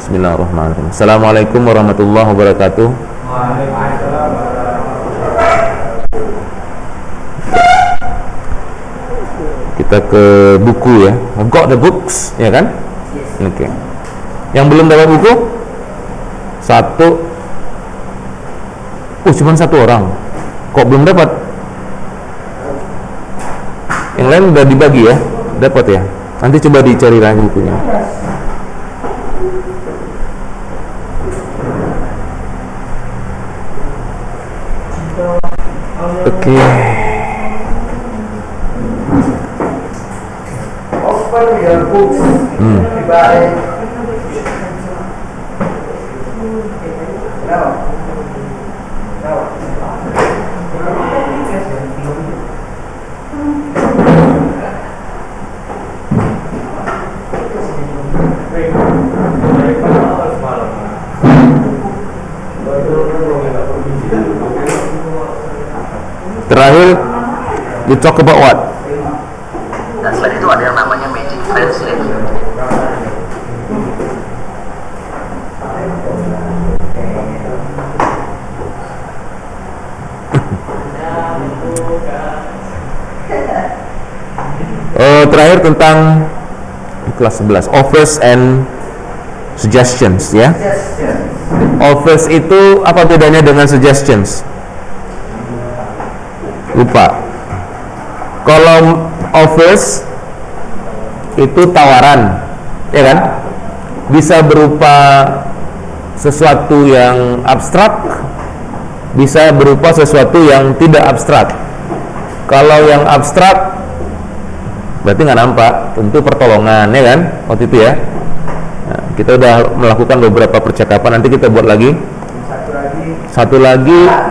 Bismillahirrahmanirrahim. Assalamualaikum warahmatullahi wabarakatuh. Kita ke buku ya. I've got the books, ya kan? Oke. Yang belum dapat buku? Satu. Cuma satu orang. Kok belum dapat? Yang lain udah dibagi ya? Dapat ya? Nanti coba dicari lagi bukunya. Oke. Open your books. Bye. Terakhir, you talk about what? Dan selain itu ada yang namanya magic translate. Terakhir tentang kelas 11, offers and suggestions ya. Offers itu apa bedanya dengan suggestions? Lupa. Kalau offers itu tawaran, ya kan? Bisa berupa sesuatu yang abstrak, bisa berupa sesuatu yang tidak abstrak. Kalau yang abstrak berarti nggak nampak, tentu pertolongan, ya kan? Waktu itu ya. Nah, kita udah melakukan beberapa percakapan, nanti kita buat lagi. Satu lagi.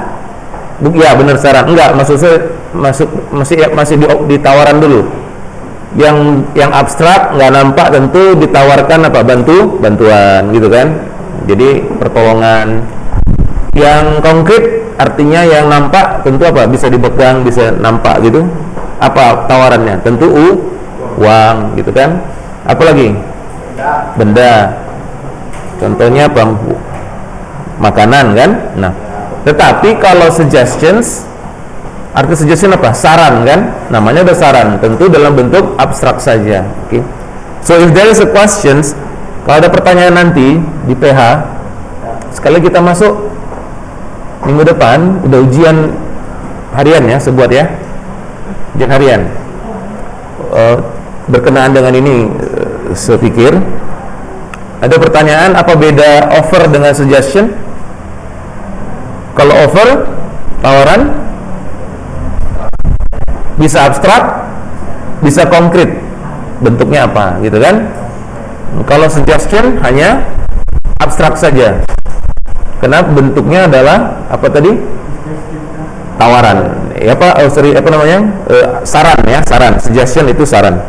Ya benar, saran. Enggak, maksud saya masih di tawaran dulu. Yang abstrak nggak nampak, tentu ditawarkan apa? Bantuan gitu kan. Jadi pertolongan. Yang konkret artinya yang nampak tentu apa? Bisa dipegang, bisa nampak gitu. Apa tawarannya? Tentu uang gitu kan. Apa lagi? Benda. Contohnya apa? Makanan kan. Nah, tetapi kalau suggestions, arti suggestion apa? Saran kan? Namanya udah saran, tentu dalam bentuk abstrak saja. Okay. So if there is a questions, kalau ada pertanyaan nanti di PH, sekali kita masuk minggu depan udah ujian harian ya, sebuat ya, ujian harian. Berkenaan dengan ini, saya pikir ada pertanyaan, apa beda offer dengan suggestion? Kalau offer, tawaran, bisa abstrak, bisa konkret, bentuknya apa, gitu kan? Kalau suggestion hanya abstrak saja, karena bentuknya adalah apa tadi? Tawaran. Apa namanya? Saran ya, saran. Suggestion itu saran.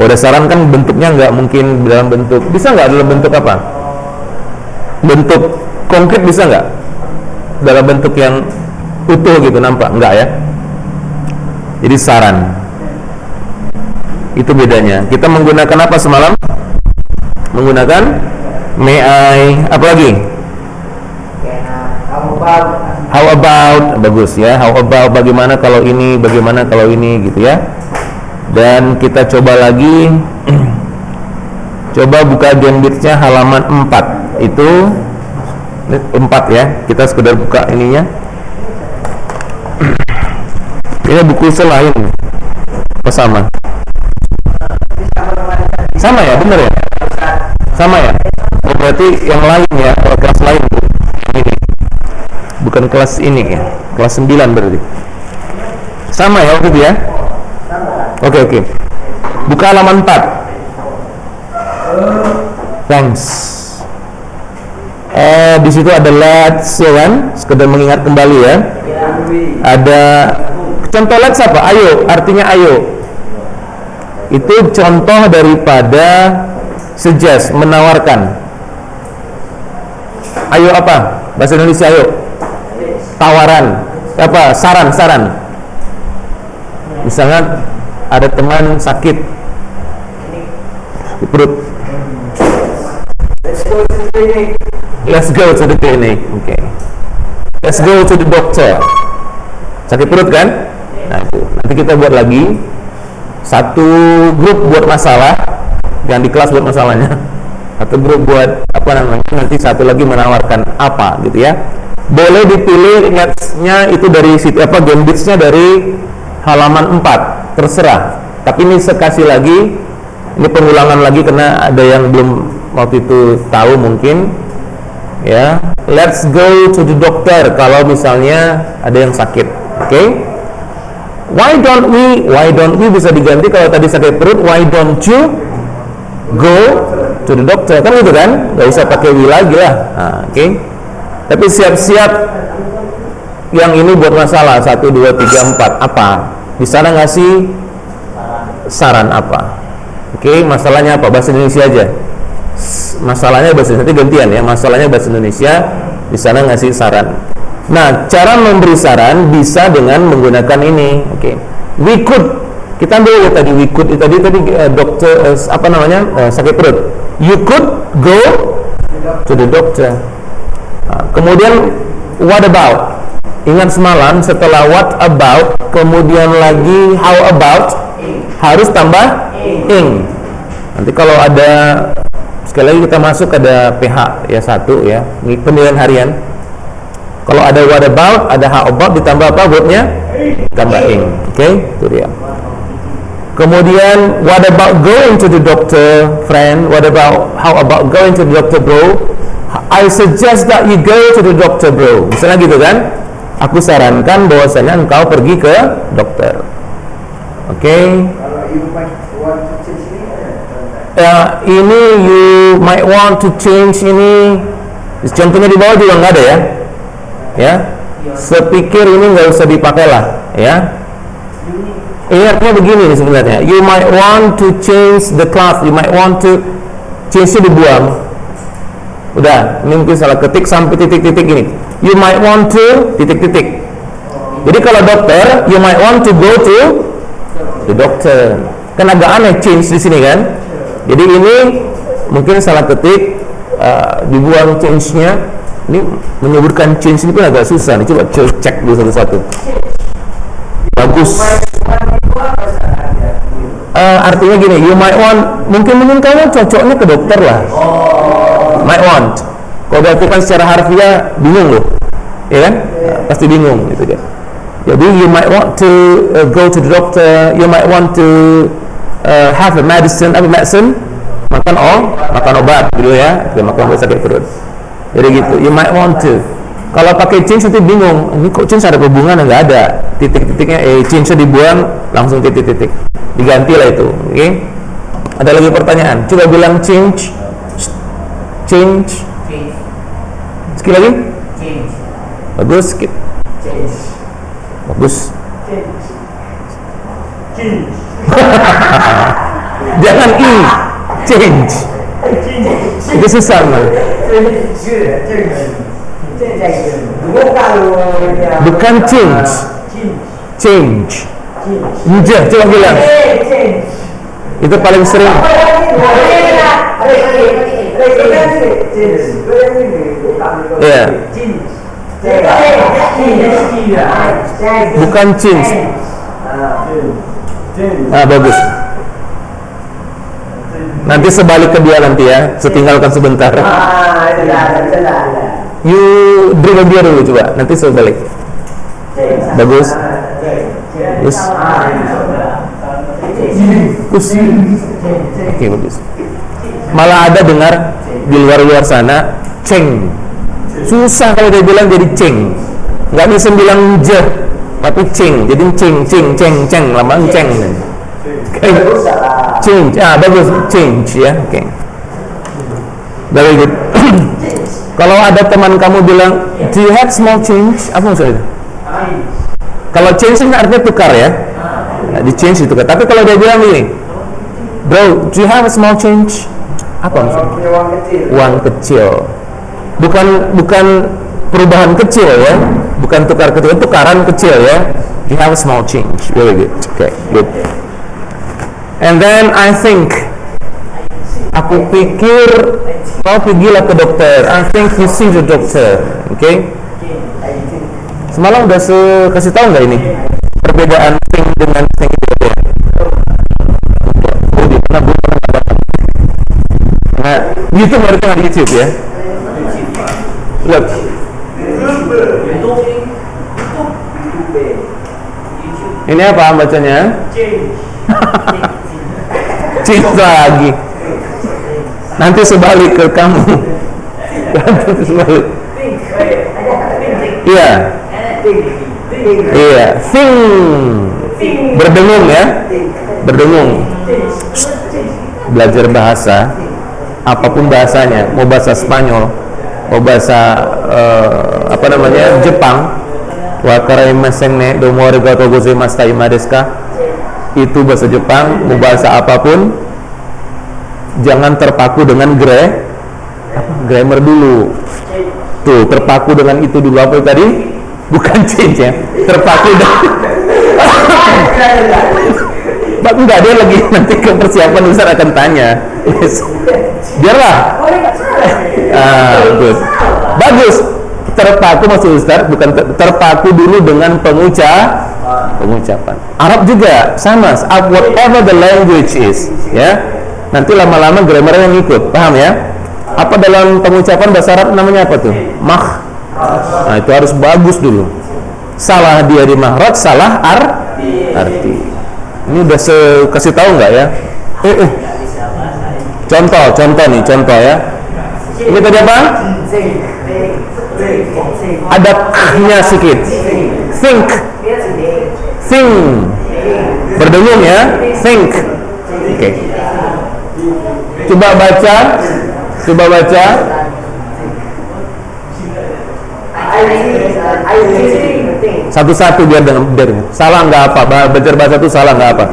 Kalau ada saran kan bentuknya nggak mungkin dalam bentuk, bisa nggak dalam bentuk apa? Bentuk konkret bisa nggak? Dalam bentuk yang utuh gitu, nampak? Enggak ya. Jadi saran. Itu bedanya. Kita menggunakan apa semalam? Menggunakan may I, apa lagi? How about, bagus ya. How about, bagaimana kalau ini, bagaimana kalau ini gitu ya. Dan kita coba lagi. Coba buka Gambitnya halaman 4. Itu 4 ya, kita sekedar buka ininya. Ini buku selain apa sama? Sama ya, bener ya? Sama ya? Oh, berarti yang lain ya, kelas lain ini. Bukan kelas ini ya, kelas 9 berarti. Sama ya waktu itu ya? Oke. Buka halaman 4. Thanks. Di situ ada let's ya kan, sekedar mengingat kembali ya. Ada contoh let's apa? Ayo, artinya ayo. Itu contoh daripada suggest, menawarkan. Ayo apa? Bahasa Indonesia ayo. Tawaran. Apa? Saran. Misalnya ada teman sakit di perut, Let's go to the clinic. Oke. Let's go to the doctor. Sakit perut kan? Nah itu. Nanti kita buat lagi satu grup buat masalah, yang di kelas buat masalahnya. Satu grup buat apa namanya? Nanti satu lagi menawarkan apa gitu ya. Boleh dipilih ingatnya itu dari situ apa Gambitsnya dari halaman 4, terserah. Tapi ini sekali lagi, ini pengulangan lagi karena ada yang belum waktu itu tahu mungkin. Ya, let's go to the doctor kalau misalnya ada yang sakit. Oke? Why don't we bisa diganti kalau tadi sakit perut, why don't you go to the doctor, kan gitu kan? Gak usah pakai we lagi lah. Nah, oke? Tapi siap-siap yang ini buat masalah 1, 2, 3, 4 apa? Di sana ngasih saran apa? Oke, masalahnya apa? Bahasa Indonesia aja. Masalahnya bahasa Indonesia, nanti gantian ya. Masalahnya bahasa Indonesia, di sana ngasih saran. Nah, cara memberi saran bisa dengan menggunakan ini. Oke. We could. Kita ambil ya tadi we could tadi dokter apa namanya? Sakit perut. You could go to the doctor. Nah, kemudian what about? Ingat semalam setelah what about, kemudian lagi how about, harus tambah ing. Nanti kalau ada sekali lagi kita masuk ada PH ya 1 ya, ini penilaian harian. Kalau ada what about, ada how about, ditambah apa buatnya? Tambah ing. Oke, itu dia. Kemudian what about going to the doctor, friend? What about how about going to the doctor, bro? I suggest that you go to the doctor, bro. Misalnya gitu kan? Aku sarankan bahwasanya engkau pergi ke dokter. Oke. Ini you might want to change ini. Contohnya di bawah juga nggak ada ya. Ya. Sepikir ini nggak usah dipakai lah, ya. Ingatnya begini nih sebenarnya. You might want to change the class. You might want to change-nya dibuang. Udah, ini mungkin salah ketik sampai titik-titik ini. You might want to titik-titik. Jadi kalau dokter, you might want to go to the doctor. Kan agak aneh change di sini kan? Jadi ini mungkin salah ketik, dibuang change-nya. Ini menyebutkan change ini pun agak susah nih. Coba cek dulu satu-satu. Bagus. Artinya gini, you might want, mungkin kamu cocoknya ke dokter lah. Might want. Kalau berarti kan secara harfiah bingung loh, ya kan? Pasti bingung gitu kan. Jadi you might want to go to the doctor. You might want to have a medicine, makan obat gitu ya, makan obat sakit perut. Jadi gitu, you might want to. Kalau pakai change nanti bingung, ini kok change ada hubungan? Nggak ada, titik-titiknya change-nya dibuang, langsung titik-titik, diganti lah itu. Oke? Ada lagi pertanyaan? Coba bilang change. Sekali lagi? Bagus, skip. Bagus. Jangan i, change. Itu susah mah. Bukan change. Coba bilang. Itu paling sering. Ya. Bukan change. Bagus. Nanti sebalik ke dia nanti ya, setinggalkan sebentar. You drink a beer dulu coba, nanti sebalik. Bagus. Bagus. Oke, bagus. Malah ada dengar di luar sana ceng. Susah kalau dia bilang jadi ceng. Nggak bisa bilang je, tapi ceng. Jadi ceng, lama ceng. Okay. Change, bagus, change ya. Oke. Very good. Kalau ada teman kamu bilang, do you have small change? Apa maksudnya? Kalau change ini artinya tukar ya. Nah, di change ditukar. Tapi kalau dia bilang ini, bro, do you have a small change? Apa maksudnya? Uang kecil. Bukan perubahan kecil ya. Bukan tukar kecil, tukaran kecil ya. Do you have a small change? Very good. Okay, good. And then I think Aku pikir kau pergilah ke dokter. I think you see the doctor. Oke? Semalam udah kasih tahu nggak ini perbedaan think dengan think itu ya? Oh, di mana gue pernah baca. Nah, YouTube mereka di YouTube ya. Look. Ini apa bacanya? Cinta lagi. Nanti sebalik ke kamu. Nanti sebalik. Iya. Iya. Think. Berdengung ya. Berdengung. Belajar bahasa. Apapun bahasanya. Mau bahasa Spanyol. Mau bahasa Jepang. Wakarai masenne domo arigatou gozaimasu desu ka. Itu bahasa Jepang, mau bahasa apapun jangan terpaku dengan grammar dulu. Tuh, terpaku dengan itu dulu. Apa tadi? Bukan change ya. Terpaku dengan enggak, dia lagi nanti ke persiapan besar akan tanya. Yes. Biarlah. Good. Bagus. Terpaku maksud Ustaz, bukan terpaku dulu dengan pengucapan. Arab juga sama, whatever the language is, ya. Nanti lama-lama grammarnya ngikut, paham ya? Apa dalam pengucapan bahasa Arab namanya apa tuh? Nah, itu harus bagus dulu. Salah dia di mahraj, salah arti. Ini udah kasih tahu nggak ya? Contoh ya. Ini tadi apa? Ada k-nya sedikit. Think. Berdengung ya. Think. Oke. Coba baca. Satu-satu biar dengar. Salah nggak apa? Belajar bahasa itu salah nggak apa?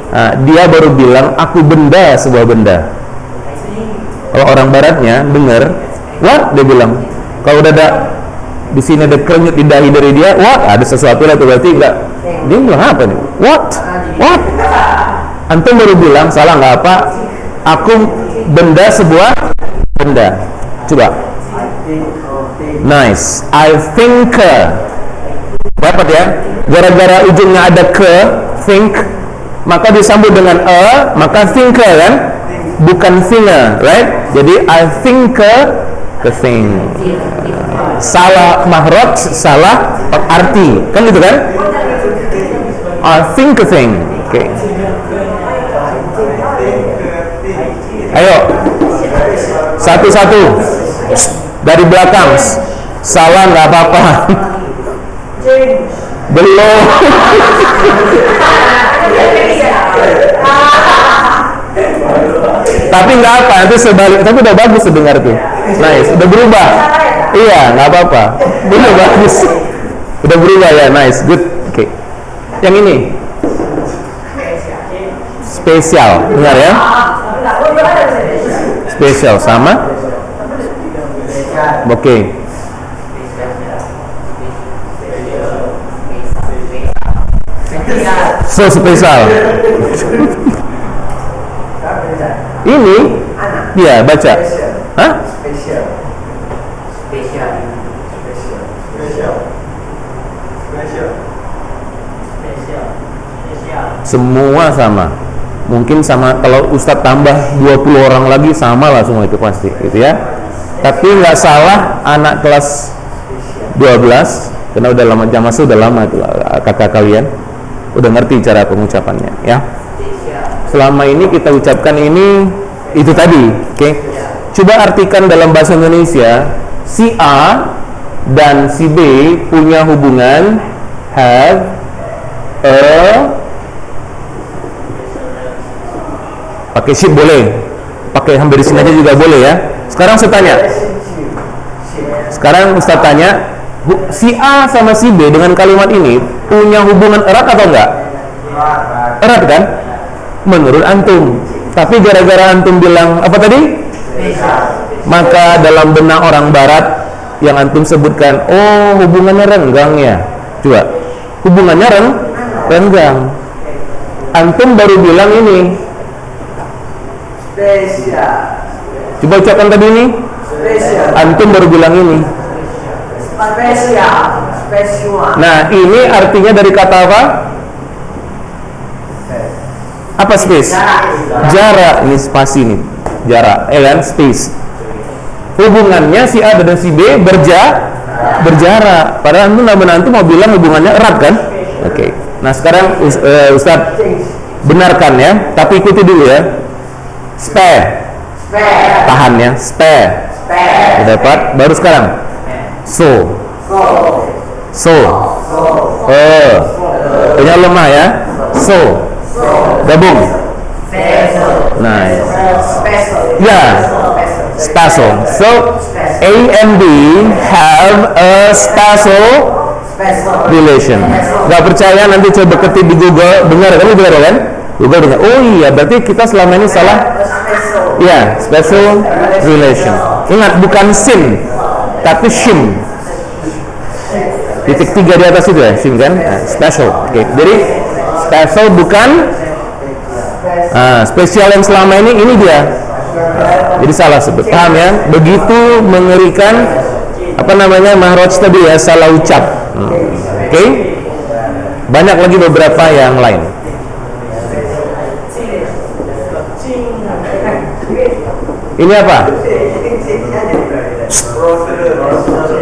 Nah, dia baru bilang aku benda sebuah benda. Kalau orang baratnya dengar, what? Dia bilang. Kalau udah ada di sini ada krenyut di dahi dari dia, what? Ada sesuatu lah, itu berarti enggak. Dia bilang apa nih? What? Antum baru bilang salah nggak apa? Aku benda sebuah benda. Coba. Nice. I think. Dapat ya? Gara-gara ujungnya ada ke, think, maka disambut dengan maka thinker kan? Bukan finger, right? Jadi I think the thing. Salah mahraj, salah arti, kan gitu kan? I think a thing. Oke. Ayo, satu-satu dari belakang. Salah nggak apa-apa. Belum. Tapi nggak apa, nanti sebalik. Tapi udah bagus sedengar tuh. Nice, udah berubah. Iya, nggak apa-apa. Udah bagus. Udah berubah ya, nice, good. Oke. Yang ini spesial, dengar ya. Spesial sama. Oke. So spesial. Ini dia baca. Hah? Spesial. Semua sama. Mungkin sama, kalau Ustadz tambah 20 orang lagi sama lah semua itu pasti, gitu ya. Tapi nggak salah anak kelas 12, karena udah lama jamasnya udah lama itu kakak kalian udah ngerti cara pengucapannya ya. Selama ini kita ucapkan ini itu tadi, oke? Coba artikan dalam bahasa Indonesia, si A dan si B punya hubungan have a, pakai ship boleh, pakai hampir di sini aja juga boleh ya. Sekarang saya tanya, Ustaz tanya, si A sama si B dengan kalimat ini punya hubungan erat atau enggak? Erat kan? Menurut antum. Tapi gara-gara antum bilang apa tadi? Maka dalam benak orang barat yang antum sebutkan, oh hubungannya renggang ya. Coba, hubungannya renggang. Antum baru bilang ini, Spesial. Coba ucapkan tadi ini. Spesial. Antum baru bilang ini. Spesial. Spesial. Nah, ini artinya dari kata apa? Apa space? Jarak. Ini spasi nih. Jarak, kan? Space. Hubungannya si A dan si B berjarak. Padahal antum mau bilang hubungannya erat kan? Oke. Nah, sekarang Ustadz benarkan ya, tapi ikuti dulu ya. Spare. Tahan ya, spare. Dapat. Baru sekarang. So. Punya lemah ya. So. Gabung. Nice. Ya. Spatial. So A and B have a spatial relation. Gak percaya nanti coba ketik di Google. Dengar kan? Google dengar. Oh iya, berarti kita selama ini salah. Ya, spatial relation. Ingat, bukan sin, tapi shim. Titik 3 di atas itu ya, shim kan? Spatial. Oke. Jadi spatial bukan spesial yang selama ini dia. Jadi salah sebut. Paham ya? Begitu mengerikan Mahraj tadi ya, salah ucap. Oke? Banyak lagi beberapa yang lain. Ini apa?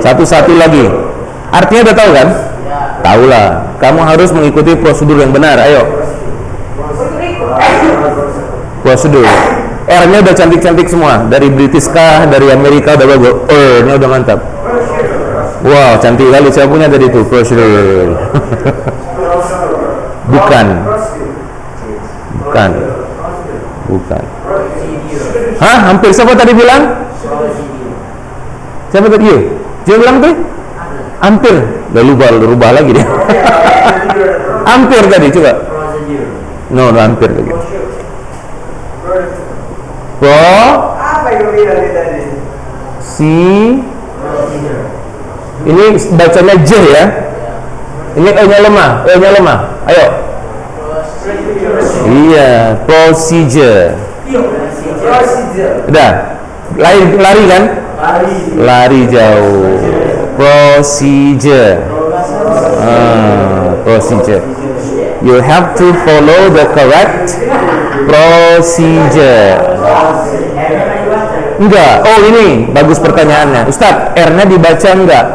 Satu-satu lagi. Artinya udah tahu kan? Tahu lah. Kamu harus mengikuti prosedur yang benar. Ayo. Prosedur. R-nya udah cantik-cantik semua. Dari British kah, dari Amerika udah bagus. R-nya udah mantap. Wow, cantik kali. Siapa punya tadi itu? Prosedur. Bukan. Hah? Hampir. Siapa tadi bilang? Siapa tadi? Dia bilang tuh? Hampir. Udah rubah lagi dia. Hampir tadi, coba. No, hampir lagi. Apa yang bilang tadi? Ini bacanya J ya. Ini E-nya lemah. Ayo. Iya, procedure. Udah. Lari kan? Lari jauh. Procedure. Procedure. You have to follow the correct procedure. Enggak. Oh, ini bagus pertanyaannya. Ustadz, R-nya dibaca enggak?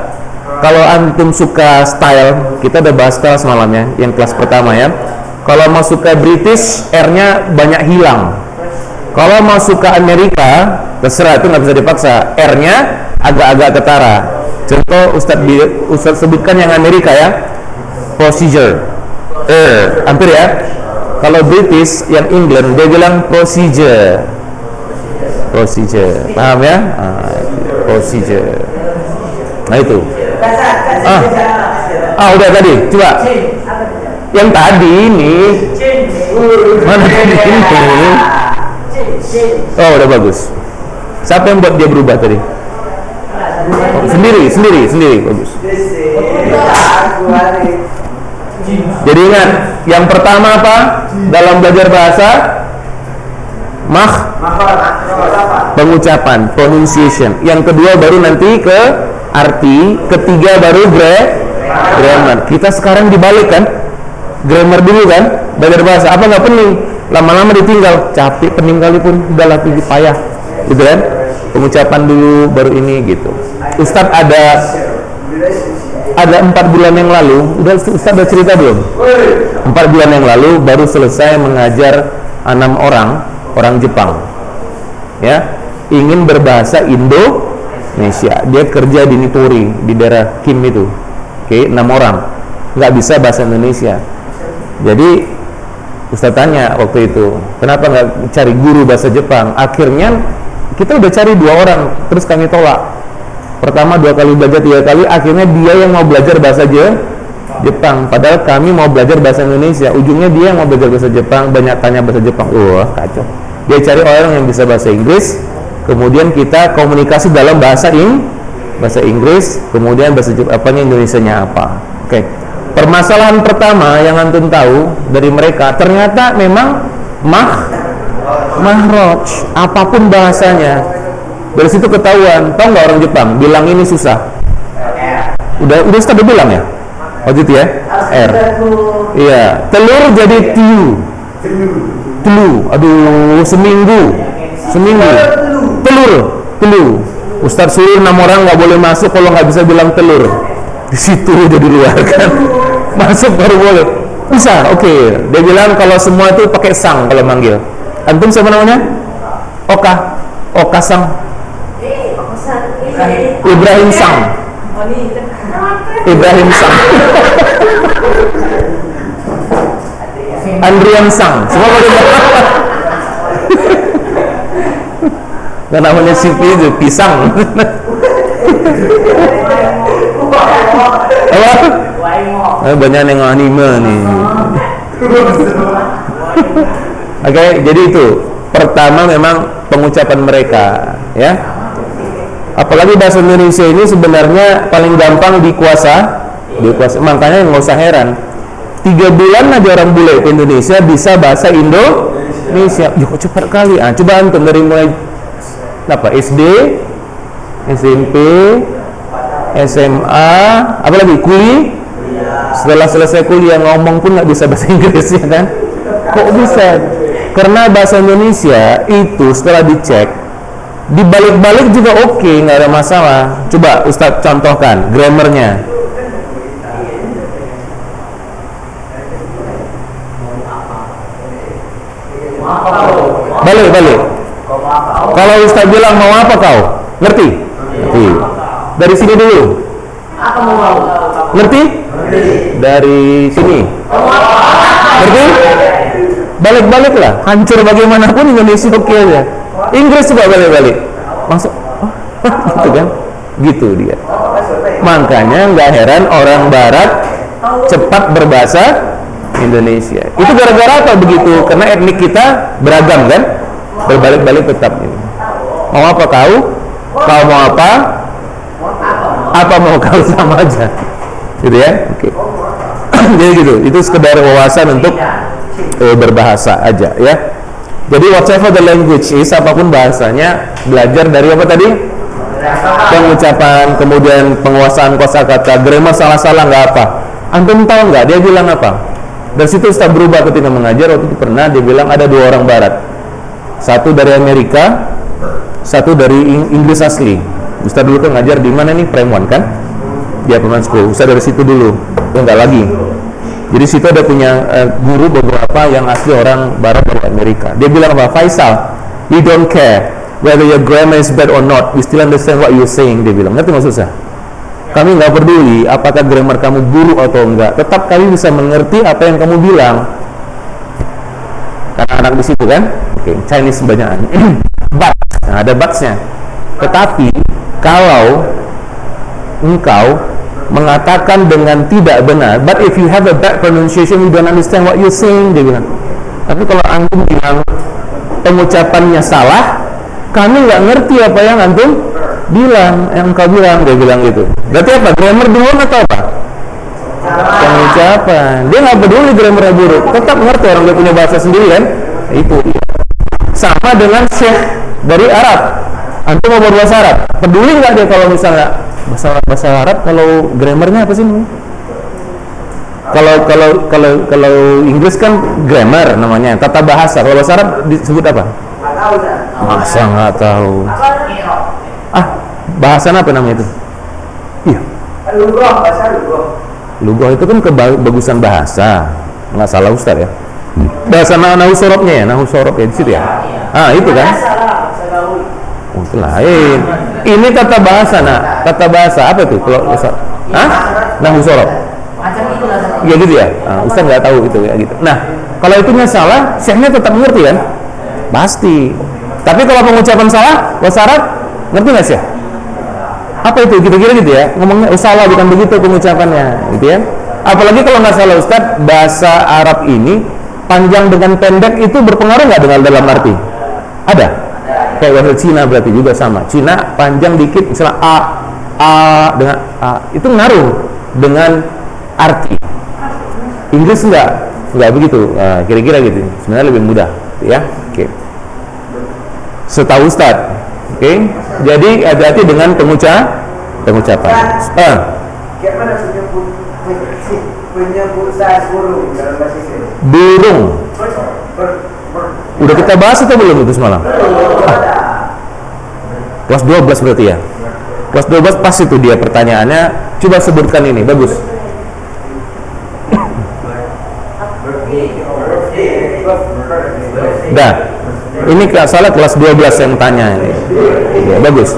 Kalau antum suka style, kita udah bahas style semalamnya, yang kelas pertama ya. Kalau mau suka British, R-nya banyak hilang. Kalau mau suka Amerika, terserah, itu nggak bisa dipaksa. R-nya agak-agak ketara. Contoh Ustadz sebutkan yang Amerika ya. Procedure. Hampir ya. Kalau British, yang England, dia bilang procedure. Paham ya? Procedure. Nah itu. Udah tadi. Coba. Yang tadi ini. Mana tadi ini? Oh, udah bagus. Siapa yang buat dia berubah tadi? Sendiri. Bagus. Jadi ingat, yang pertama apa? Dalam belajar bahasa, pengucapan, pronunciation. Yang kedua baru nanti ke arti, ketiga baru grammar. Kita sekarang dibalik kan? Grammar dulu kan? Belajar bahasa apa nggak pening? Lama-lama ditinggal, capek, pening kali pun udah latih payah, gitu kan? Pengucapan dulu baru ini gitu. Ustadz ada 4 bulan yang lalu, Ustadz udah cerita belum? 4 bulan yang lalu baru selesai mengajar 6 orang Jepang, ya, ingin berbahasa Indonesia. Dia kerja di Nitori, di daerah Kim itu. Oke, 6 orang nggak bisa bahasa Indonesia. Jadi Ustaz tanya waktu itu, kenapa nggak cari guru bahasa Jepang? Akhirnya kita udah cari 2 orang, terus kami tolak. Pertama 2 kali belajar, 3 kali, akhirnya dia yang mau belajar bahasa Jepang. Padahal kami mau belajar bahasa Indonesia. Ujungnya dia yang mau belajar bahasa Jepang, banyak tanya bahasa Jepang. Wah, kacau. Dia cari orang yang bisa bahasa Inggris, kemudian kita komunikasi dalam bahasa Inggris, kemudian bahasa Jepang, Indonesianya apa. Oke. Permasalahan pertama yang antum tahu dari mereka, ternyata memang Mahraj, apapun bahasanya. Dari situ ketahuan. Tahu nggak orang Jepang bilang ini susah? Udah sudah bilang ya? Waktu itu ya? R. Iya, telur jadi tiu. Aduh, seminggu. Telur. Ustadz suruh 6 orang nggak boleh masuk kalau nggak bisa bilang telur. Di situ udah diluarkan. Masuk baru boleh. Bisa, oke. Dia bilang kalau semua itu pakai sang kalau manggil. Antum siapa namanya? Oka Sang. Ibrahim Sang. Andrian Sang. Semua boleh. Dan namanya CV itu pisang. Apa? Banyak yang anime nih. Oke, jadi itu pertama memang pengucapan mereka, ya. Apalagi bahasa Indonesia ini sebenarnya paling gampang dikuasai. Makanya nggak usah heran. 3 bulan aja orang bule ke Indonesia bisa bahasa Indonesia. Kok cepat kali. Coba antum dari mulai SD, SMP, SMA, apalagi kuliah. Setelah selesai kuliah ngomong pun nggak bisa bahasa Inggris, ya kan? Kok bisa? Karena bahasa Indonesia itu setelah dicek dibalik-balik juga oke, nggak ada masalah. Coba Ustadz contohkan grammarnya. Balik. Kalau Ustadz bilang mau apa kau? Ngerti? Dari sini dulu. Ngerti? Dari sini. Ngerti? Balik-balik lah. Hancur bagaimanapun Indonesia oke aja. Inggris juga balik-balik. Masuk. Gitu kan? Gitu dia. Makanya nggak heran orang Barat cepat berbahasa Indonesia. Itu gara-gara apa begitu? Karena etnik kita beragam kan? Berbalik-balik tetap ini. Mau apa kau? Kau mau apa? Apa mau kau, sama aja. Gitu ya? Oke. Jadi gitu. Itu sekedar wawasan untuk berbahasa aja ya. Jadi whatever the language is, apapun bahasanya, belajar dari apa tadi? Pengucapan, kemudian penguasaan kosakata, grammar salah-salah nggak apa. Antum tahu nggak dia bilang apa? Dari situ Ustaz berubah ketika mengajar. Waktu itu pernah dia bilang ada 2 orang Barat, satu dari Amerika, satu dari Inggris asli. Ustaz dulu tuh ngajar di mana nih? Prime One kan? Dia pernah school. Ustaz dari situ dulu, enggak lagi. Jadi situ ada punya guru beberapa yang asli orang Barat dari Amerika. Dia bilang apa? Faisal, we don't care whether your grammar is bad or not, we still understand what you're saying. Dia bilang, ngerti maksud saya? Kami nggak peduli apakah grammar kamu buruk atau enggak, tetap kami bisa mengerti apa yang kamu bilang. Karena anak di situ kan, oke, Chinese banyak. But, nah ada butsnya. Tetapi kalau engkau mengatakan dengan tidak benar, but if you have a bad pronunciation, you don't understand what you're saying, dia bilang. Tapi kalau antum bilang pengucapannya salah, kami nggak ngerti apa yang antum bilang, yang engkau bilang, dia bilang gitu. Berarti apa? Grammar dulu atau apa? Pengucapan. Dia nggak peduli grammarnya buruk, tetap ngerti, orang dia punya bahasa sendiri kan? Itu. Sama dengan Syekh dari Arab. Antum mau berbahasa Arab, peduli nggak dia kalau misalnya bahasa Arab kalau grammarnya apa sih? Kalau Inggris kan grammar namanya, tata bahasa. Kalau bahasa Arab disebut apa? Masa nggak tahu? Bahasa apa namanya itu? Iya. Lughah itu kan kebagusan bahasa. Nggak salah Ustaz ya. Bahasa nahu sorobnya ya, nahu sorob ya di situ ya. Itu kan? Oh, itu lain. Ini tata bahasa, tata bahasa apa itu? Kalau Ustaz, nahu sorob. Ya gitu ya. Ustaz nggak tahu itu ya gitu. Nah, kalau itunya salah, syekhnya tetap mengerti kan? Pasti. Tapi kalau pengucapan salah, bahasa Arab ngerti nggak sih? Apa itu? Kira-kira gitu ya. Ngomongnya salah, bukan begitu pengucapannya, gitu ya. Apalagi kalau nggak salah Ustaz, bahasa Arab ini panjang dengan pendek itu berpengaruh nggak dengan dalam arti? Ada. Kayak bahasa Cina berarti juga sama. Cina panjang dikit, misalnya a dengan a, itu ngaruh dengan arti. Inggris enggak begitu. Kira-kira gitu. Sebenarnya lebih mudah, ya. Oke. Setahu Ustadz. Oke. Jadi hati-hati dengan pengucapan. Gimana penyebutan burung dalam bahasa Inggris? Burung. Udah kita bahas atau belum itu semalam? Kelas 12 berarti ya. Kelas 12 pas itu dia pertanyaannya. Coba sebutkan ini, bagus. Dah. Ini salah kelas 12 yang tanya ini. Ya, bagus.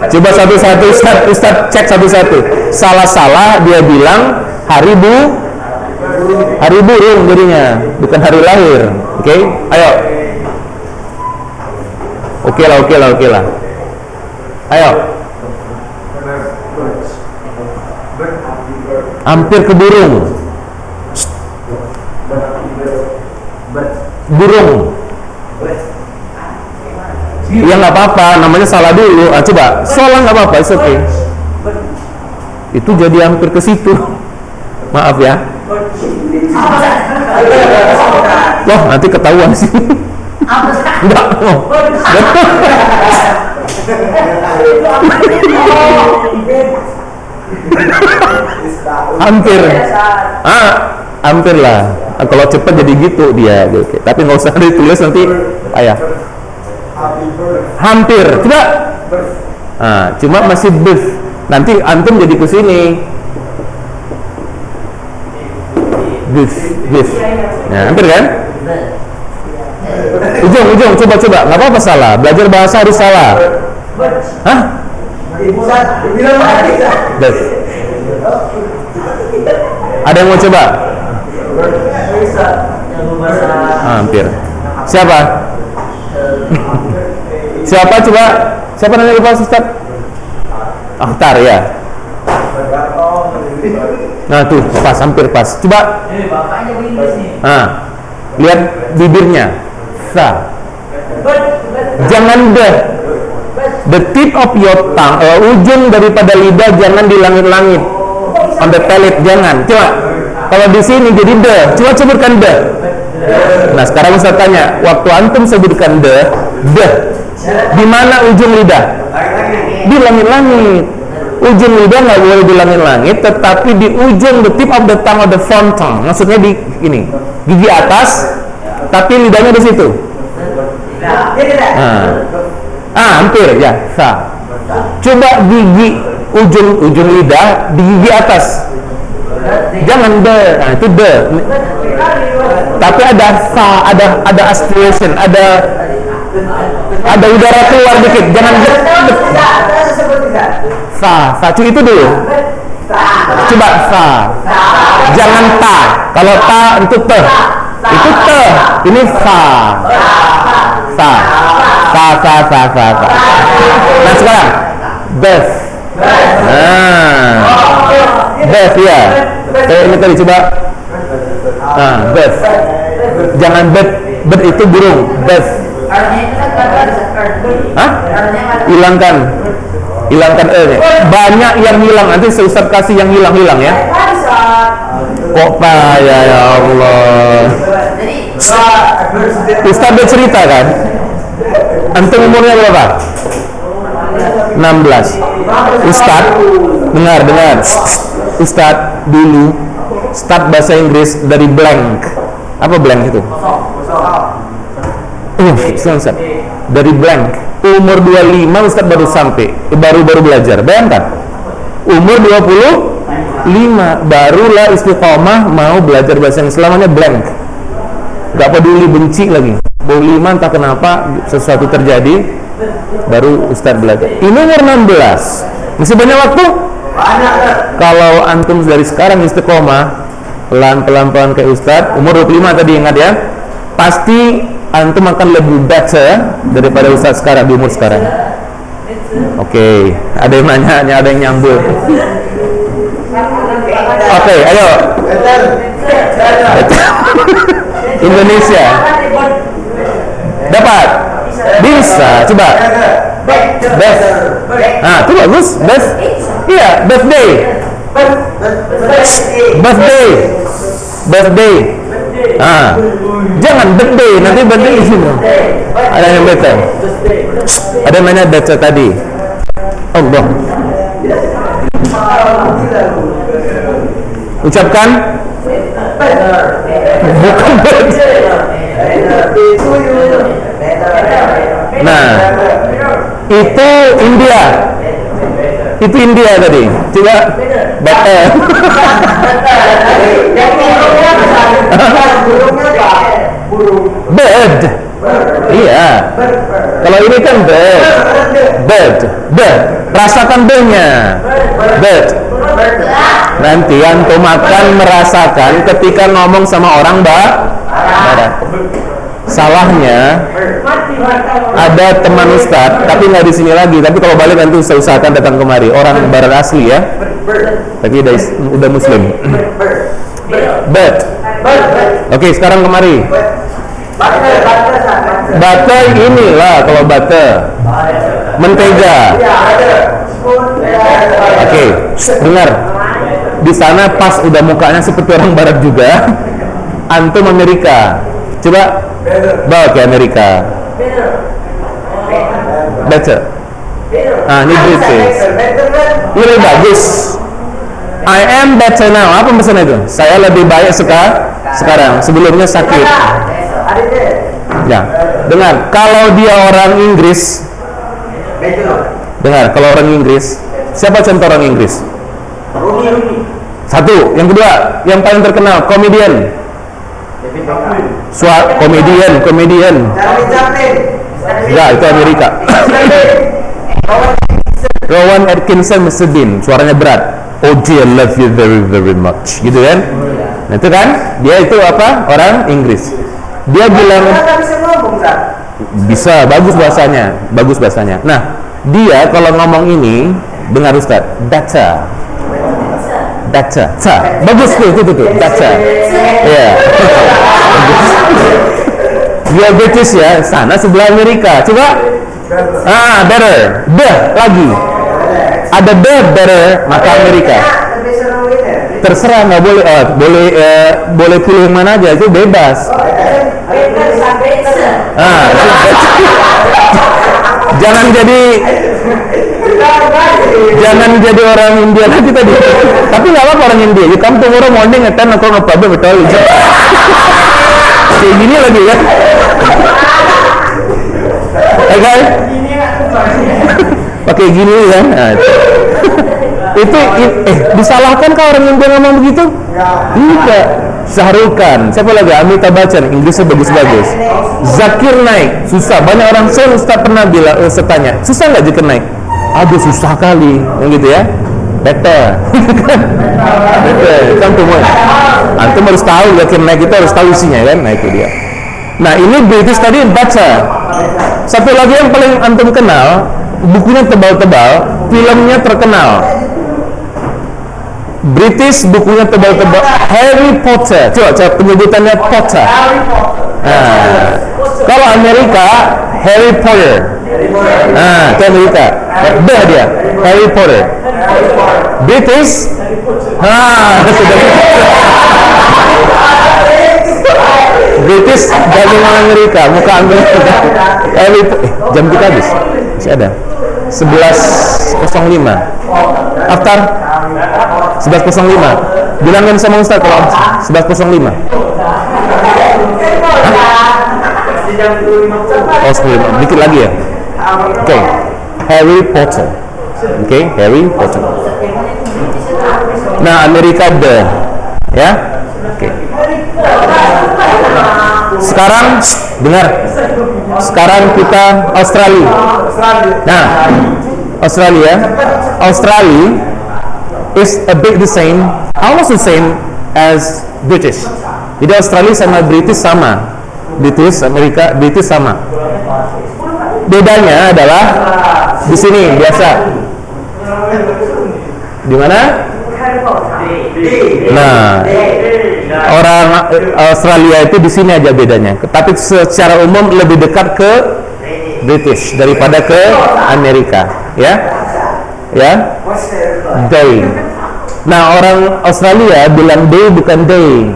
Coba satu-satu Ustaz cek satu-satu. Salah-salah dia bilang hari burung jadinya, bukan hari lahir. Oke? Ayo. Oke lah. Ayo. Hampir ke burung. Burung. Ya nggak apa-apa, namanya salah dulu. Coba, salah nggak apa-apa, it's okay. Itu jadi hampir ke situ. Maaf ya. Loh, nanti ketahuan sih. Enggak. Hampir. Hampir lah. Kalau cepat jadi gitu dia. Oke. Tapi nggak usah ditulis nanti. Ayah. Hampir. Coba. Cuma masih birth. Nanti antum jadi ke sini. Birth. Nah, hampir kan? Ujung, coba. Nggak apa-apa salah. Belajar bahasa harus salah. Hah? Birth. Ada yang mau coba? Hampir. Siapa? Siapa coba? Siapa namanya Pak Ustaz? Akhtar ya. Nah tuh pas, hampir pas. Coba. Lihat bibirnya. Sa. Jangan deh. The tip of your tongue, ujung daripada lidah jangan di langit-langit. On the palate jangan. Coba. Kalau di sini jadi the. Coba sebutkan the. Nah sekarang Ustaz tanya, waktu antum sebutkan the, di mana ujung lidah? Di langit-langit. Ujung lidah nggak boleh di langit-langit, tetapi di ujung the tip of the tongue of the front tongue. Maksudnya di ini, gigi atas, tapi lidahnya di situ. Hampir ya. Coba gigi ujung lidah di gigi atas. Jangan the. Nah itu the. Tapi ada fa, ada aspiration, ada udara keluar dikit. Jangan the. Fa, itu dulu. Coba fa. Jangan ta. Kalau ta itu te. Itu te. Ini fa. Fa. Nah sekarang beth. Beth ya. Ini tadi coba. Beth. Jangan beth. Beth itu burung. Beth. Hilangkan e-nya. Banyak yang hilang. Nanti Ustaz kasih yang hilang ya. Kok payah ya Allah. Ustaz udah cerita kan? Antum umurnya berapa? 16. Ustaz, dengar. Ustaz dulu start bahasa Inggris dari blank. Apa blank itu? Ustaz. Dari blank. Umur 25 Ustaz baru sampai, baru belajar. Bayangkan. Umur 25 barulah istiqomah mau belajar bahasa Inggris, selamanya blank. Gak peduli, benci lagi. 25 entah kenapa sesuatu terjadi, baru Ustaz belajar. Ini umur 16. Masih banyak waktu? Kalau antum dari sekarang istiqomah, pelan-pelan kayak Ustaz, umur 25 tadi ingat ya, pasti antum akan lebih better daripada Ustaz sekarang di umur sekarang. Oke, ada yang nanya, ada yang nyambung. Oke, ayo. Indonesia. Dapat? Bisa, coba. Best. Nah, itu bagus. Best. Iya, birthday. Birthday. Jangan bete, nanti bete di sini. Ada yang bete. Ada yang nanya bete tadi. Allah. Ucapkan. Bukan bete. Nah, itu India. Itu India tadi. Coba better. Bird. Iya. Kalau ini kan bird. Bird. Bird. Rasakan B-nya. Bird. Nanti antum akan merasakan ketika ngomong sama orang barat. Salahnya ada teman Ustadz, tapi nggak di sini lagi. Tapi kalau balik nanti saya usahakan datang kemari. Orang barat asli ya, tapi udah Muslim. Bird. Oke, sekarang kemari. Butter inilah kalau butter. Mentega. Oke, dengar. Di sana pas udah mukanya seperti orang barat juga. Antum Amerika. Coba bawa ke Amerika. Better. Ah, ini British. Lebih bagus. I am better now. Apa maksudnya itu? Saya lebih baik sekarang. Sebelumnya sakit. Ya, dengar. Kalau dia orang Inggris, dengar. Kalau orang Inggris, siapa contoh orang Inggris? Satu. Yang kedua, yang paling terkenal, komedian. Komedian. Ya, itu Amerika. Rowan Atkinson Mr. Bean, suaranya berat. Oh dear, love you very very much, gitu kan? Nah, itu kan, dia itu apa? Orang Inggris. Dia bilang bisa, bagus bahasanya. Nah, dia kalau ngomong ini, dengar Ustaz, daca. Bagus tuh, daca. Ya. Dia British ya, sana sebelah Amerika. Coba, better, lagi. Ada better, maka Amerika. Terserah, nggak boleh, boleh pilih yang mana aja, itu bebas. Jangan jadi orang India lagi tadi. Tapi nggak apa orang India. You come tomorrow morning at 10 o'clock, no problem, betul. Kayak gini lagi ya. Oke. Pakai gini kan. Nah, itu disalahkan kalau orang India ngomong begitu? Tidak. Sahrukan, siapa lagi? Amitabh Bachchan, Inggrisnya bagus-bagus. Zakir Naik, susah. Banyak orang, saya Ustaz pernah bilang, saya tanya, susah nggak Zakir Naik? Aduh, susah kali, yang gitu ya. Better. Kan tuh, antum harus tahu Zakir Naik itu harus tahu isinya kan. Nah itu dia. Nah ini British tadi baca. Satu lagi yang paling antum kenal, bukunya tebal-tebal, filmnya terkenal. British bukunya tebal-tebal. Harry Potter. Coba penyebutannya Potter. Nah, kalau Amerika Harry Potter. Nah, itu Amerika. Dah dia Harry Potter. British. British gabungan Amerika, muka Amerika. Jam kita habis. Masih ada. 11.05. After 11.05. Bilangin sama Ustaz kalau 11.05. Oh, 10.05. Dikit lagi ya. Oke. Harry Potter. Oke, Harry Potter. Nah, Amerika deh. Ya. Oke. Sekarang dengar. Sekarang kita Australia. Nah, Australia is a bit the same, almost the same as British. Jadi Australia sama British sama. Amerika, British sama. Bedanya adalah di sini biasa. Di mana? Nah, orang Australia itu di sini aja bedanya. Tapi secara umum lebih dekat ke British daripada ke Amerika, ya. Ya. Day. Nah, orang Australia bilang day bukan day.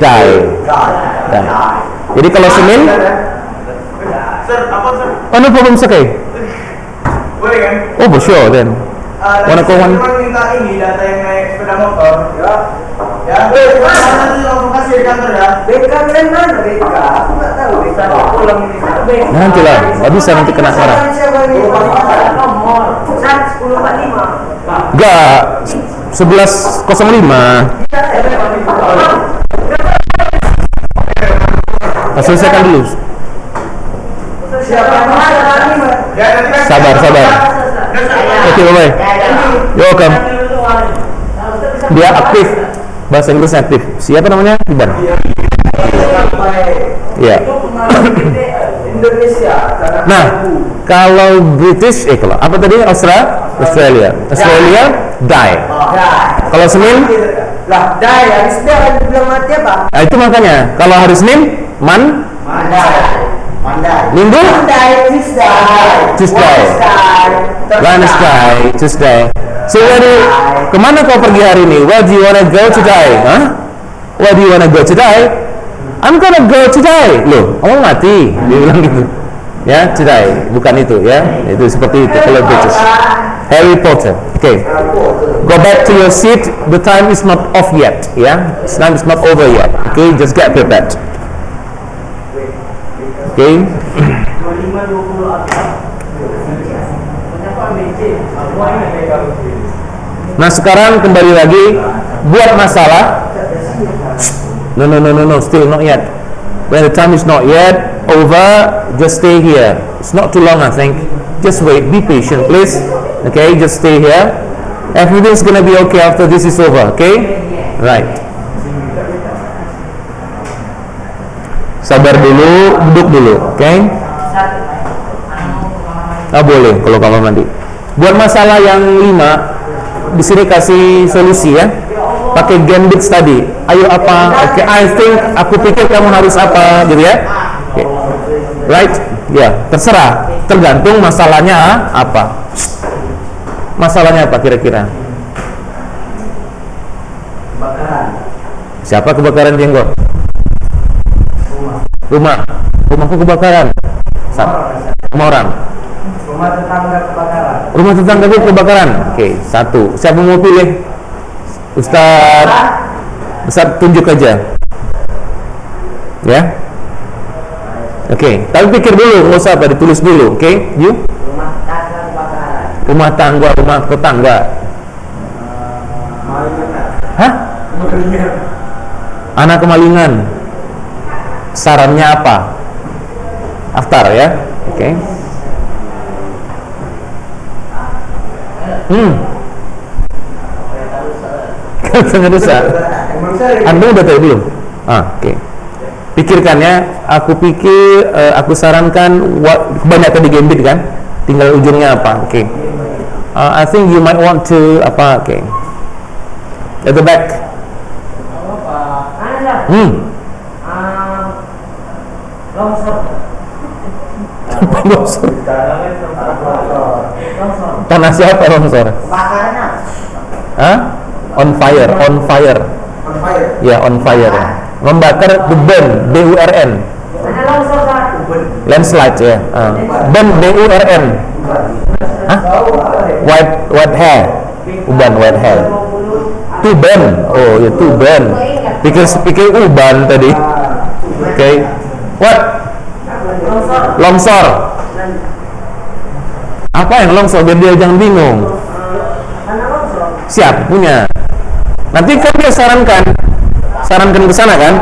Die. Jadi kalau Senin, Sir, apa sir? oh no problem, it's okay. Boleh kan? Oh, for sure then. Wanna go one? Cuma minta ini data yang naik sepeda motor. Ya. Ya. Mana nanti langsung kasih di kantor ya? BK kalian mana BK? Aku nggak tahu BK. Pulang ini. Nanti lah, nggak bisa nanti kena marah. Nomor 1045. Enggak, 11.05. Selesaikan dulu. Siapa yang mana? Sabar. Oke, bye-bye. You're welcome. Dia aktif. Bahasa Inggris aktif. Siapa namanya? Iban. Iya. Indonesia. Nah, kalau British, kalau apa tadi? Australia, die. Kalau Senin, Lah, dai habis dia bilang mati apa? nah itu makanya. Kalau hari Senin, Mandai. Minggu, Tuesday. So kemana kau pergi hari ini? Where do you wanna go today? Huh? Where do you wanna go today? I'm gonna go today. Loh, kamu mati? Dia bilang gitu. Ya, today, bukan itu ya. Itu seperti itu kalau British. Harry Potter. Okay. Go back to your seat. The time is not off yet. Yeah, the time is not over yet. Okay, just get prepared. Okay. Nah sekarang kembali lagi buat masalah. No, still not yet. When the time is not yet over, just stay here. It's not too long, I think. Just wait, be patient, please. Okay, just stay here. Everything's gonna be okay after this is over. Okay, right. Sabar dulu, duduk dulu, oke? Boleh kalau kamar mandi. Buat masalah yang 5, di sini kasih solusi ya. Pakai Gambits tadi. Ayo apa? Oke, aku pikir kamu harus apa, gitu ya? Okay. Right? Ya, terserah. Tergantung masalahnya apa. Masalahnya apa kira-kira? Kebakaran. Siapa kebakaran jenggot? Rumahku kebakaran. Rumah orang. Rumah tetangga kebakaran. Rumah tetanggaku kebakaran. Oke, 1. Siapa mau pilih? Ustaz tunjuk aja. Ya. Oke, tapi pikir dulu, nggak usah apa ditulis dulu. Oke, you? Rumah tetangga kebakaran. Rumah tetangga. Hah? Anak kemalingan. Sarannya apa? Aftar ya. Oke. Katanya rusak. Anda udah tahu belum? Oke. Pikirkannya. Aku sarankan kebanyakan di Gambit kan. Tinggal ujungnya apa? Oke. I think you might want to apa? Oke. At the back. Longsor. Tanah siapa longsor? Hah? On fire. Ya, on fire. Membakar, burn, B-U-R-N. Landslide ya. Burn, B-U-R-N. Hah? White hair. Uban, white hair. To burn. Oh, ya to burn. Pikir uban tadi. Oke. What? Longsor. Apa yang longsor? Biar dia jangan bingung. Siap punya. Nanti kan dia sarankan ke sana kan.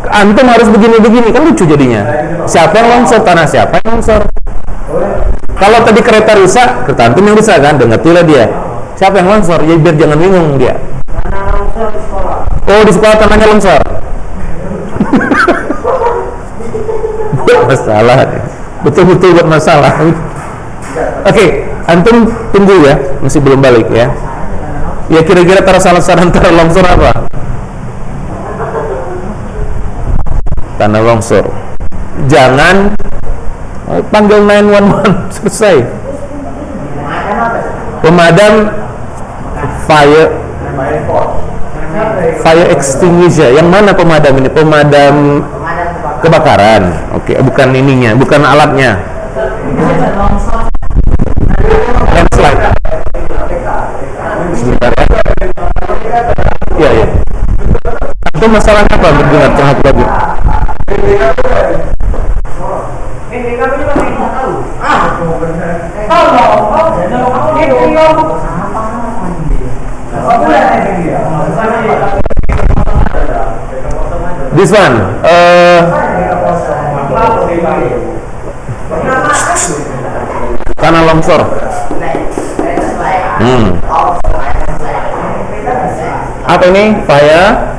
Antum harus begini kan lucu jadinya. Siapa yang longsor? Tanah siapa yang longsor? Kalau tadi kereta rusak, kereta antum yang rusak kan. Dengarlah dia. Siapa yang longsor? Ya biar jangan bingung dia. Oh di sekolah tanahnya longsor. Buat masalah. Betul-betul buat masalah. Oke, antum tunggu ya. Masih belum balik ya. Ya kira-kira saran antara longsor apa? Tanah longsor. Jangan panggil 911 selesai. Pemadam fire extinguisher. Yang mana pemadam ini? Pemadam Kebakaran. Oke, bukan ininya, bukan alatnya. Landslide. Sebentar ya. Iya, iya. Itu masalahnya apa berdengar terhadap lagu? This one, tanah longsor. Apa ini? Fire.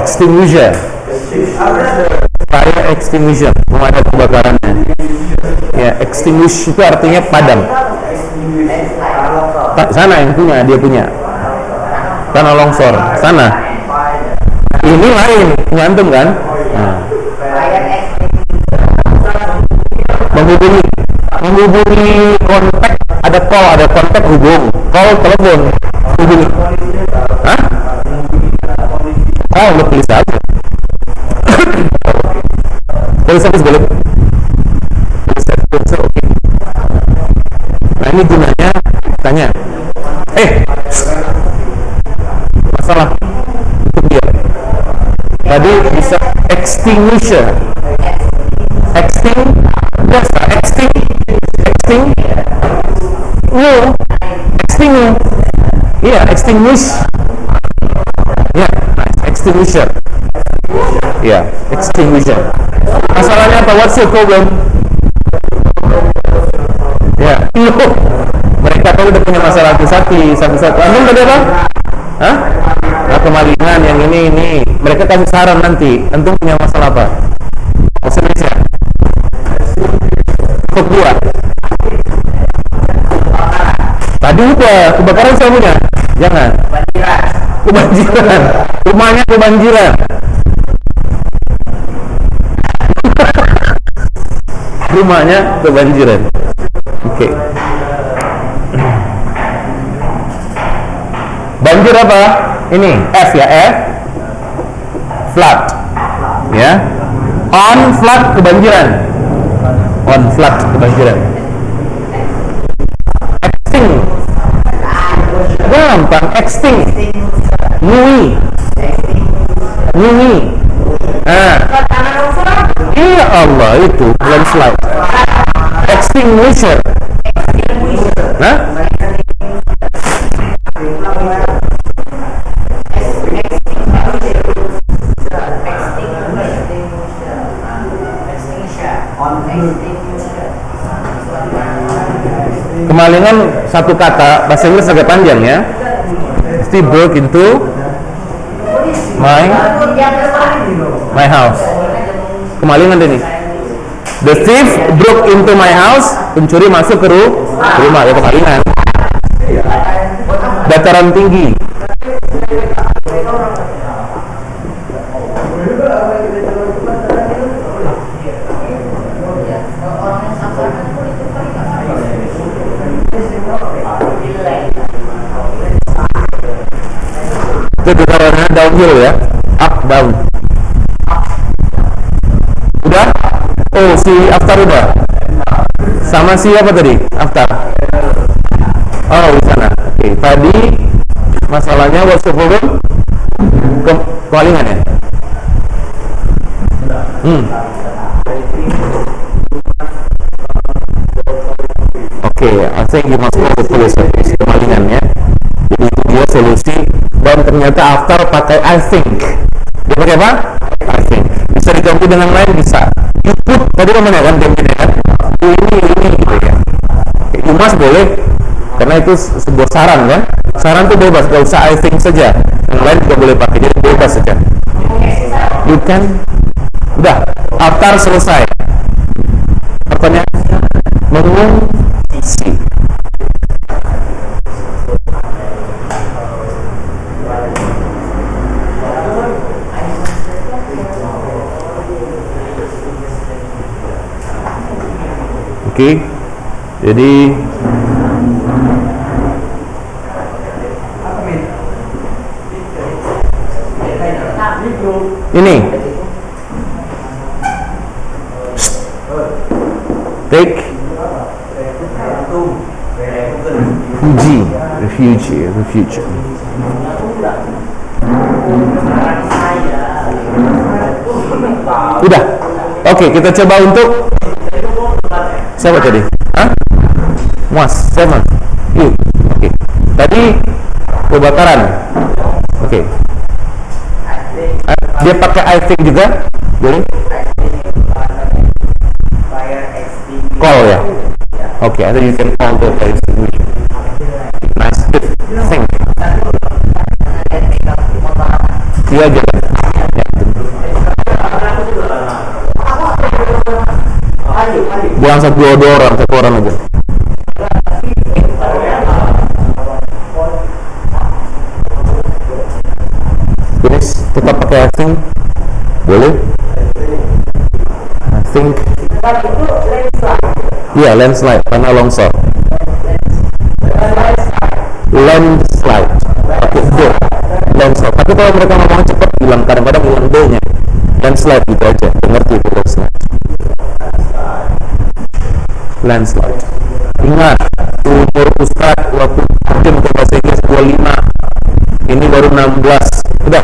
Extinguisher. Fire extinguisher, pemadam kebakarannya. Ya, extinguish itu artinya padam. Sana yang punya, dia punya. Tanah longsor, sana. Ini lain, nyantum kan? Nah. Menghubungi kontak, ada call, ada kontak, hubung. Call, telepon, hubungi. Hah? Oh, udah tulis aja. Tulis apa sebelum? Tulis, oke. Nah, ini gunanya, tanya. Masalah untuk dia. Tadi bisa extinguisher. Extinguish. Ya, extinguisher. Ya, extinguisher. Masalahnya apa? What's your problem? Ya, mereka tahu udah punya masalah satu-satu. Antum tadi apa? Hah? Nah, kemalingan yang ini. Mereka kasih saran nanti. Antum punya masalah apa? Bahasa Indonesia. Kok dua? Tadi udah kebakaran saya punya. Jangan. Kebanjiran. Rumahnya kebanjiran. Rumahnya kebanjiran. Oke. Banjir apa? Ini F ya, F. Flood. Ya. On flood kebanjiran. On flood kebanjiran. Extinct. Gampang, extinct. Nui. Nah. Ya Allah, itu landslide. Extinguisher. Nah? Kemalingan satu kata, bahasa Inggris agak panjang ya. Steve broke into my house. Kemalingan ini. The thief broke into my house. Pencuri masuk ke rumah. Ya, kemalingan. Dataran tinggi. Itu datarannya downhill ya. Up, down. Udah? Oh, si Aftar udah. Sama si apa tadi? Aftar. Oh, di sana. Oke, tadi masalahnya what's the problem? Kemalingan ya? Oke, I think you must know the police service. Kemalingan ya. Jadi itu dia solusi. Dan ternyata Aftar pakai I think. Dia pakai apa? I think. Bisa diganti dengan lain, bisa. You put, tadi namanya kan gantinya kan? Ini gitu ya. You must boleh, karena itu sebuah saran kan? Saran itu bebas, gak usah I think saja. Yang lain juga boleh pakai, jadi bebas saja. You can. Udah, Aftar selesai. Apanya? Mengungsi. Oke, jadi Ini. Take refugee. Udah. Oke, kita coba untuk siapa tadi? Hah? Muas, siapa? Yuk. Oke. Tadi kebakaran. Oke. Dia pakai I think juga? Boleh? Call ya? Oke, I think you can call the fire extinguisher. Nice. Think. Iya aja. Buang satu orang aja. Terus tetap pakai I think. Boleh? I think. Iya, landslide karena longsor. Landslide. Pakai do. Longsor. Tapi kalau mereka ngomong cepat bilang kadang-kadang bilang do-nya. Landslide gitu aja. Ngerti itu landslide. Ingat, umur Ustaz waktu mungkin ke bahasa Inggris 25. Ini baru 16. Udah.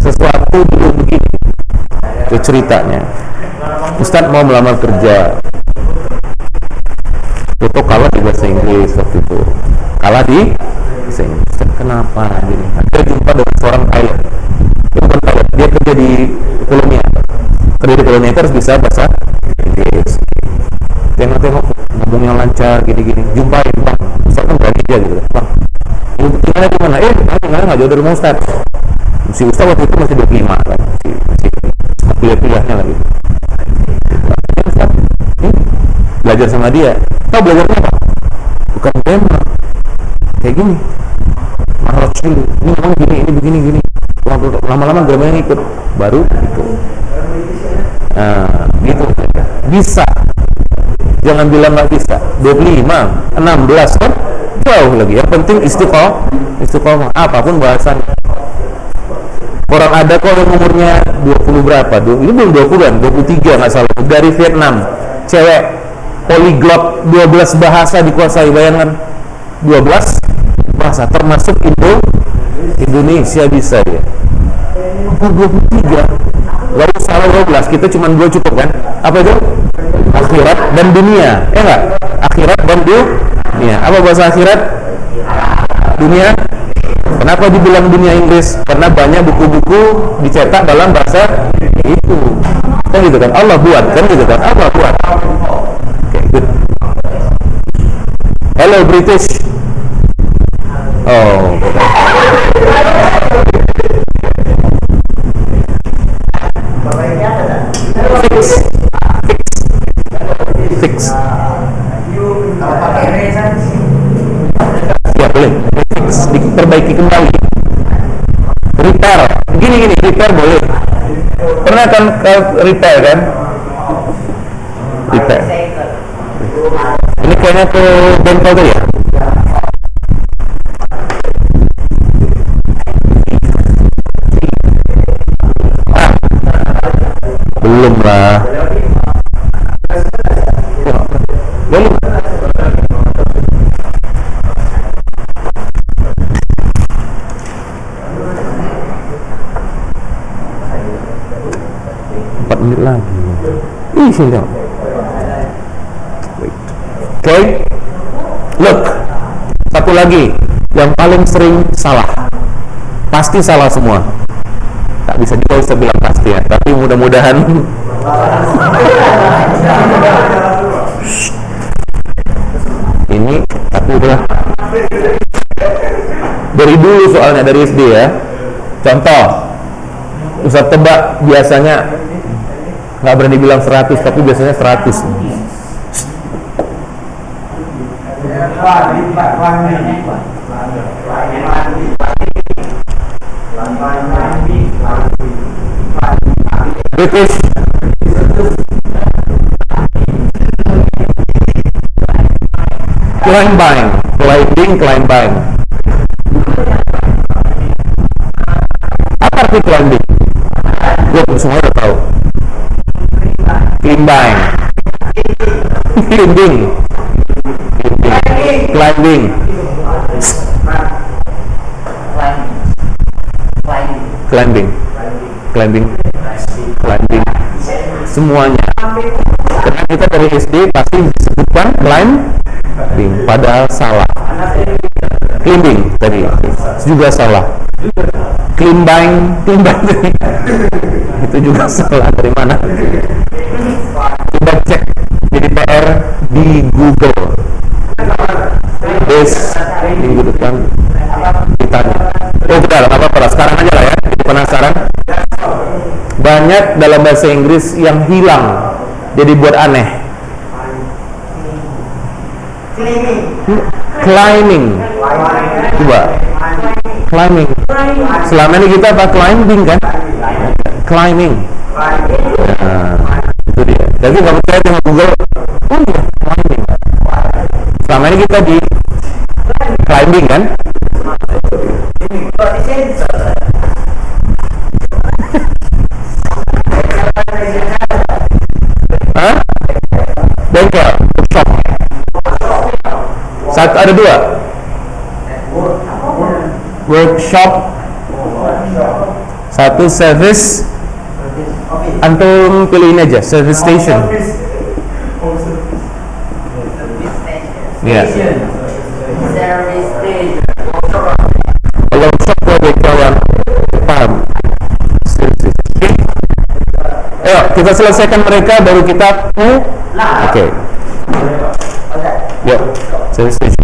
Sesuatu dulu begini. Itu ceritanya. Ustaz mau melamar kerja. Itu kalah di bahasa Inggris waktu itu. Kalah di bahasa Inggris. Ustaz, kenapa gini? Akhirnya jumpa dengan seorang pilot. Dia kerja di Colonia. Kerja di Colonia itu harus bisa bahasa Inggris. Tengok-tengok ngomongnya lancar gini-gini. Jumpain bang. Ustaz kan berani aja gitu. Bang, tinggalnya di mana? Tinggalnya nggak jauh dari rumah Ustaz. Si Ustaz waktu itu masih 25 kan. Masih pilih-pilihnya lagi. Ustaz, belajar sama dia. Tahu belajarnya apa? Bukan tema. Kayak gini. Marot dulu. Ini ngomong gini, ini begini-gini. Lama-lama grammarnya ikut. Baru gitu. Nah, gitu. Bisa. Jangan bilang nggak bisa. 25, 16 kan jauh lagi. Yang penting istiqomah. Apapun bahasannya. Orang ada kok yang umurnya 20 berapa? Ini belum 20-an, 23 nggak salah. Dari Vietnam. Cewek polyglot 12 bahasa dikuasai. Bayangkan 12 bahasa termasuk Indonesia bisa ya. 23. Lalu salah 12, kita cuma 2 cukup kan? Apa itu? Akhirat dan dunia. Ya enggak? Akhirat dan dunia. Apa bahasa akhirat? Dunia. Kenapa dibilang dunia Inggris? Karena banyak buku-buku dicetak dalam bahasa itu. Kan gitu kan? Allah buat, kan gitu kan? Allah buat. Okay, good. Hello British. Oh, fix. Ya boleh. Fix, diperbaiki kembali. Repair. Gini, repair boleh. Pernah kan repair kan? Repair. Ini kayaknya ke bengkel tuh ya? Belum lah. Belum. Menit lagi. Sini. Oke. Look. Satu lagi yang paling sering salah. Pasti salah semua. Tak bisa bilang pasti ya, tapi mudah-mudahan ini tapi udah dari dulu soalnya dari SD ya. Contoh, Ustaz tebak biasanya nggak berani bilang 100 tapi biasanya 100. British. Climbing. Tapi climbing. Semua udah tahu. Climbing. Climbing. Climbing. Climbing. Climbing. Climbing. Semuanya. Karena kita dari SD pasti disebutkan climbing, padahal salah. Climbing tadi juga salah. Climbing itu juga salah. Dari mana? Coba cek jadi PR di Google. Minggu depan ditanya. Oh udah lah, apa-apa. Sekarang aja lah ya. Jadi penasaran. Banyak dalam bahasa Inggris yang hilang, jadi buat aneh. Climbing. Coba. Climbing. Selama ini kita apa? Climbing kan? Climbing. Nah, itu dia. Jadi nggak percaya sama Google. Oh iya, climbing. Selama ini kita di climbing kan? Hah? Bengkel, shop. Satu ada dua. Workshop. Satu service. Antum pilih ini aja, service station. Ya. Kalau shop bengkel yang paham. Ayo kita selesaikan mereka baru kita Oke. Yuk, service station.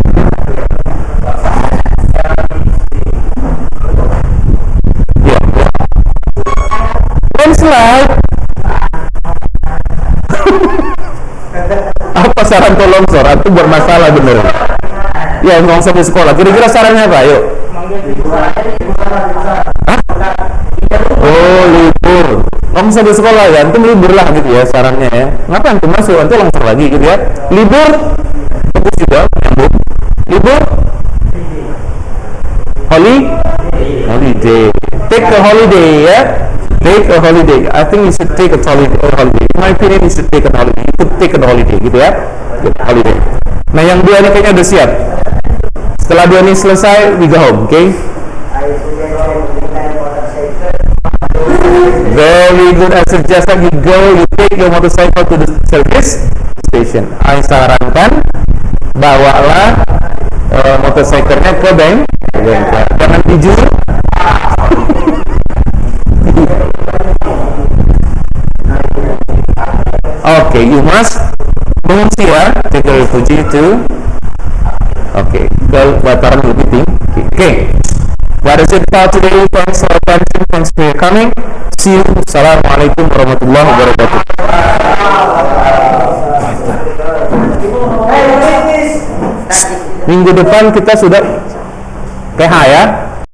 Yuk. Slide. Apa saran longsor? Itu bermasalah bener. Ya, ngomong sampai sekolah. Kira-kira sarannya apa? Yuk. Hah? Oh, libur. Ngomong sampai sekolah ya. Antum libur lah gitu ya sarannya ya. Ngapa antum masuk? Antum longsor lagi gitu ya. Libur. Bagus juga. Nyambung. Libur. Holiday. Take a holiday ya. Take a holiday. I think you should take a holiday. In my opinion, you should take a holiday. You could take a holiday, gitu ya. Holiday. Nah, yang dua ini kayaknya udah siap. Setelah dua ini selesai, we go home, okay? Very good. I suggest that you go, you take your motorcycle to the service station. I sarankan bawalah motorcyclenya ke bengkel. Jangan dijual. Okay, you must mengungsi ya, take a refugee to. Okay, ke Bataran Bukit. Okay, that is it for today. Thanks for attention. Thanks for coming. See you. Assalamualaikum warahmatullahi wabarakatuh. Minggu depan kita sudah PH ya.